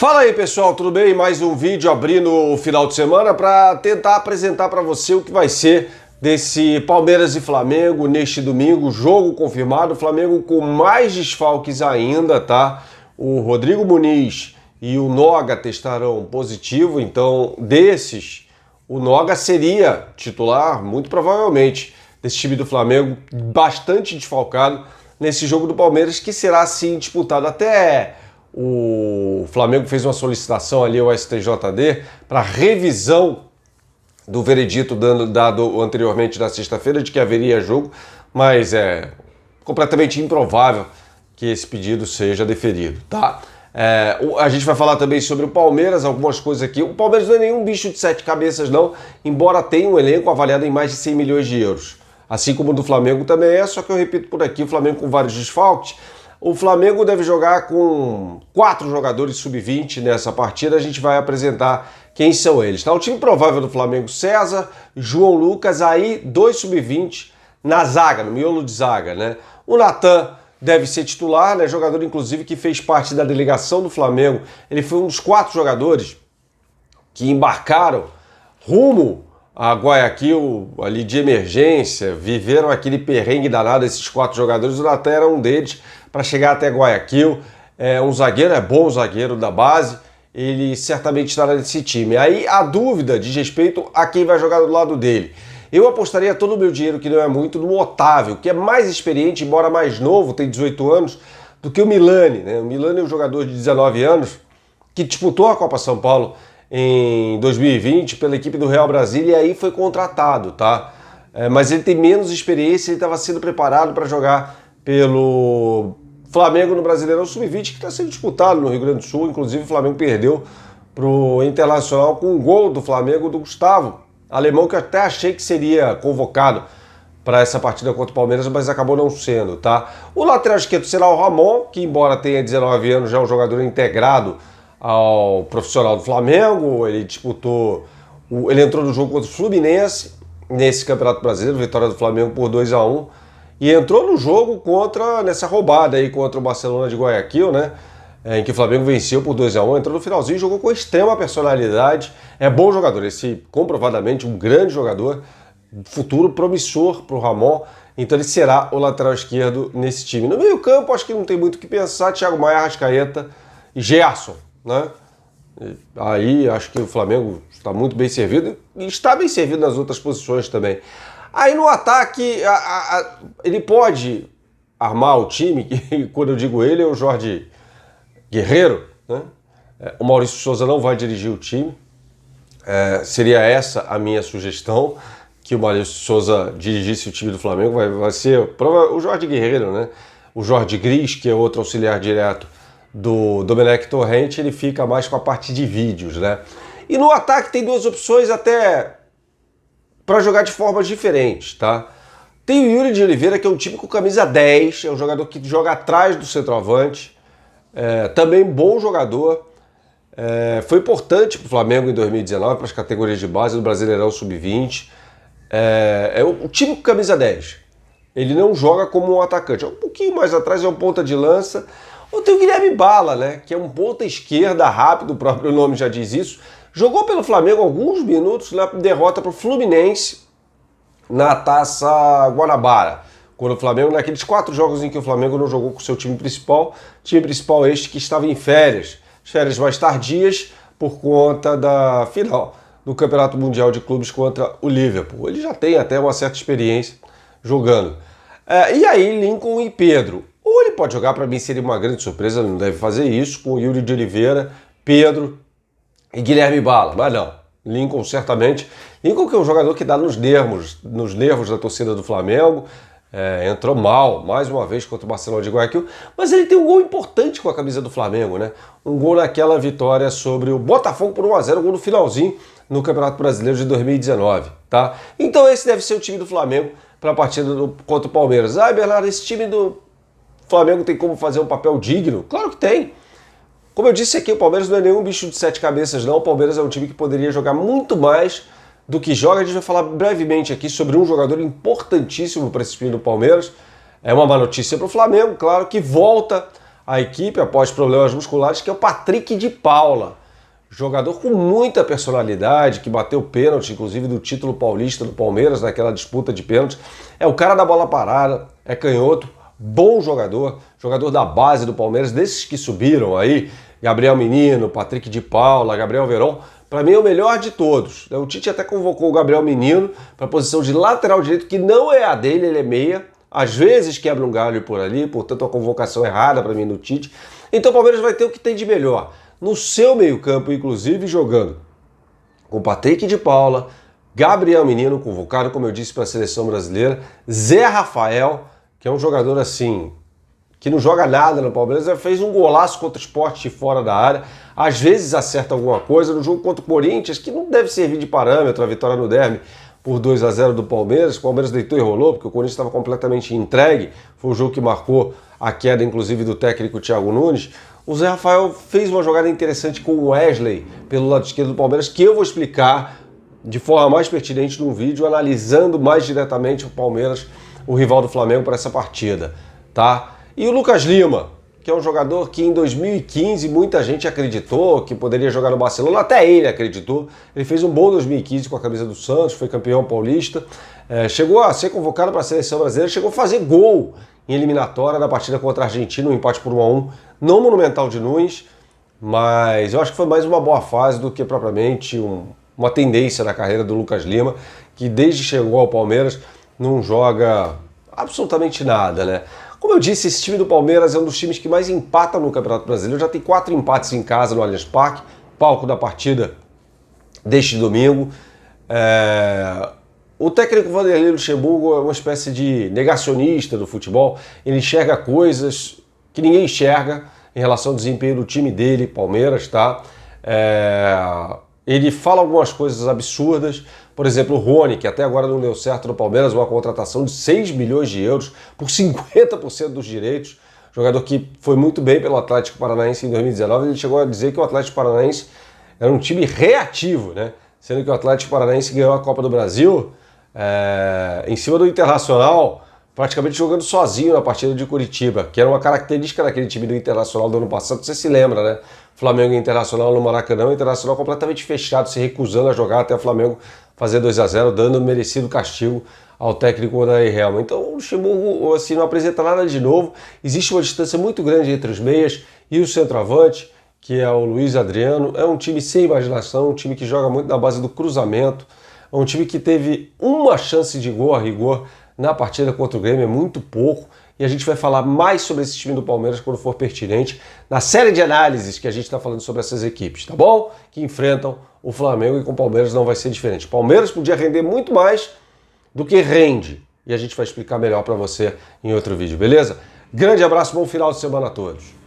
Fala aí pessoal, tudo bem? Mais um vídeo abrindo o final de semana para tentar apresentar para você o que vai ser desse Palmeiras e Flamengo neste domingo, jogo confirmado, Flamengo com mais desfalques ainda, tá? O Rodrigo Muniz e o Noga testarão positivo, então desses, o Noga seria titular, muito provavelmente, desse time do Flamengo, bastante desfalcado nesse jogo do Palmeiras, que será sim disputado até... O Flamengo fez uma solicitação ali ao STJD para revisão do veredito dado anteriormente na sexta-feira de que haveria jogo, mas é completamente improvável que esse pedido seja deferido, tá? A gente vai falar também sobre o Palmeiras, algumas coisas aqui. O Palmeiras não é nenhum bicho de sete cabeças não, embora tenha um elenco avaliado em mais de 100 milhões de euros. Assim como o do Flamengo também é, só que eu repito por aqui, o Flamengo com vários desfalques. O Flamengo deve jogar com 4 jogadores sub-20 nessa partida. A gente vai apresentar quem são eles. Tá? O time provável do Flamengo: César, João Lucas, aí 2 sub-20 na zaga, no miolo de zaga, né? O Natan deve ser titular, né? Jogador inclusive que fez parte da delegação do Flamengo. Ele foi um dos 4 jogadores que embarcaram rumo a Guayaquil, ali de emergência, viveram aquele perrengue danado, esses 4 jogadores. O Natan era um deles para chegar até Guayaquil. É um zagueiro, é bom zagueiro da base, ele certamente estará nesse time. Aí a dúvida diz respeito a quem vai jogar do lado dele. Eu apostaria todo o meu dinheiro, que não é muito, no Otávio, que é mais experiente, embora mais novo, tem 18 anos, do que o Milani, né? O Milani é um jogador de 19 anos que disputou a Copa São Paulo em 2020 pela equipe do Real Brasília e aí foi contratado, tá? Mas ele tem menos experiência, ele estava sendo preparado para jogar pelo Flamengo no Brasileirão Sub-20, que está sendo disputado no Rio Grande do Sul. Inclusive o Flamengo perdeu para o Internacional com um gol do Flamengo do Gustavo, alemão, que eu até achei que seria convocado para essa partida contra o Palmeiras, mas acabou não sendo, tá? O lateral esquerdo será o Ramon, que embora tenha 19 anos, já é um jogador integrado ao profissional do Flamengo. Ele disputou, ele entrou no jogo contra o Fluminense nesse Campeonato Brasileiro, vitória do Flamengo por 2-1, e entrou no jogo nessa roubada aí contra o Barcelona de Guayaquil, né? Em que o Flamengo venceu por 2-1, entrou no finalzinho, jogou com extrema personalidade. É bom jogador, esse comprovadamente um grande jogador, futuro promissor para o Ramon. Então ele será o lateral esquerdo nesse time. No meio campo, acho que não tem muito o que pensar: Thiago Maia, Arrascaeta e Gerson, né? Aí acho que o Flamengo está muito bem servido e está bem servido nas outras posições também. Aí no ataque, ele pode armar o time, que quando eu digo ele é o Jorge Guerreiro, né? O Maurício Souza não vai dirigir o time. Seria essa a minha sugestão, que o Maurício Souza dirigisse o time do Flamengo. Vai ser o Jorge Guerreiro, né? O Jorge Gris, que é outro auxiliar direto do Domenech Torrente, ele fica mais com a parte de vídeos, né? E no ataque tem 2 opções até para jogar de formas diferentes, tá? Tem o Yuri de Oliveira, que é um típico camisa 10, é um jogador que joga atrás do centroavante, também bom jogador, foi importante para o Flamengo em 2019, para as categorias de base do Brasileirão Sub-20, é o típico camisa 10, ele não joga como um atacante, é um pouquinho mais atrás, é um ponta de lança. Ou tem o Guilherme Bala, né, que é um ponta esquerda rápido, o próprio nome já diz isso. Jogou pelo Flamengo alguns minutos na derrota para o Fluminense na Taça Guanabara. Quando o Flamengo, naqueles 4 jogos em que o Flamengo não jogou com o seu time principal este que estava em férias mais tardias por conta da final do Campeonato Mundial de Clubes contra o Liverpool. Ele já tem até uma certa experiência jogando. E aí Lincoln e Pedro. Ou ele pode jogar, para mim seria uma grande surpresa, ele não deve fazer isso, com o Yuri de Oliveira, Pedro e Guilherme Bala, mas não. Lincoln certamente. Lincoln, que é um jogador que dá nos nervos da torcida do Flamengo, entrou mal, mais uma vez, contra o Barcelona de Guayaquil, mas ele tem um gol importante com a camisa do Flamengo, né? Um gol naquela vitória sobre o Botafogo por 1-0, um gol no finalzinho no Campeonato Brasileiro de 2019, tá? Então esse deve ser o time do Flamengo para a partida contra o Palmeiras. Bernardo, esse time do Flamengo tem como fazer um papel digno? Claro que tem. Como eu disse aqui, o Palmeiras não é nenhum bicho de 7 cabeças, não. O Palmeiras é um time que poderia jogar muito mais do que joga. A gente vai falar brevemente aqui sobre um jogador importantíssimo para esse time do Palmeiras. É uma má notícia para o Flamengo, claro, que volta a equipe após problemas musculares, que é o Patrick de Paula. Jogador com muita personalidade, que bateu pênalti, inclusive do título paulista do Palmeiras, naquela disputa de pênalti. É o cara da bola parada, é canhoto, bom jogador, jogador da base do Palmeiras, desses que subiram aí, Gabriel Menino, Patrick de Paula, Gabriel Veron. Para mim é o melhor de todos. O Tite até convocou o Gabriel Menino para a posição de lateral direito, que não é a dele, ele é meia. Às vezes quebra um galho por ali, portanto a convocação errada para mim no Tite. Então o Palmeiras vai ter o que tem de melhor. No seu meio-campo, inclusive, jogando com Patrick de Paula, Gabriel Menino, convocado, como eu disse, para a seleção brasileira, Zé Rafael, que é um jogador assim, que não joga nada no Palmeiras, fez um golaço contra o Sport de fora da área, às vezes acerta alguma coisa, no jogo contra o Corinthians, que não deve servir de parâmetro, a vitória no Derby por 2-0 do Palmeiras, o Palmeiras deitou e rolou, porque o Corinthians estava completamente entregue, foi o jogo que marcou a queda, inclusive, do técnico Thiago Nunes. O Zé Rafael fez uma jogada interessante com o Wesley pelo lado esquerdo do Palmeiras, que eu vou explicar de forma mais pertinente num vídeo, analisando mais diretamente o Palmeiras, o rival do Flamengo, para essa partida, tá? E o Lucas Lima, que é um jogador que em 2015 muita gente acreditou que poderia jogar no Barcelona, até ele acreditou. Ele fez um bom 2015 com a camisa do Santos, foi campeão paulista, chegou a ser convocado para a seleção brasileira, chegou a fazer gol em eliminatória da partida contra a Argentina, um empate por 1-1, no Monumental de Nunes, mas eu acho que foi mais uma boa fase do que propriamente uma tendência na carreira do Lucas Lima, que desde que chegou ao Palmeiras não joga absolutamente nada, né? Como eu disse, esse time do Palmeiras é um dos times que mais empata no Campeonato Brasileiro, já tem 4 empates em casa no Allianz Parque, palco da partida deste domingo. O técnico Vanderlei Luxemburgo é uma espécie de negacionista do futebol, ele enxerga coisas que ninguém enxerga em relação ao desempenho do time dele, Palmeiras, tá? Ele fala algumas coisas absurdas, por exemplo, o Rony, que até agora não deu certo no Palmeiras, uma contratação de 6 milhões de euros por 50% dos direitos, jogador que foi muito bem pelo Atlético Paranaense em 2019, ele chegou a dizer que o Atlético Paranaense era um time reativo, né? Sendo que o Atlético Paranaense ganhou a Copa do Brasil em cima do Internacional, praticamente jogando sozinho na partida de Curitiba, que era uma característica daquele time do Internacional do ano passado, você se lembra, né? Flamengo e Internacional no Maracanã, o Internacional completamente fechado, se recusando a jogar até o Flamengo fazer 2-0, dando um merecido castigo ao técnico Odair Helma. Então o Luxemburgo assim, não apresenta nada de novo, existe uma distância muito grande entre os meias e o centroavante, que é o Luiz Adriano. É um time sem imaginação, um time que joga muito na base do cruzamento, é um time que teve uma chance de gol a rigor na partida contra o Grêmio, é muito pouco, e a gente vai falar mais sobre esse time do Palmeiras quando for pertinente, na série de análises que a gente está falando sobre essas equipes, tá bom? Que enfrentam o Flamengo, e com o Palmeiras não vai ser diferente. O Palmeiras podia render muito mais do que rende, e a gente vai explicar melhor para você em outro vídeo, beleza? Grande abraço, bom final de semana a todos.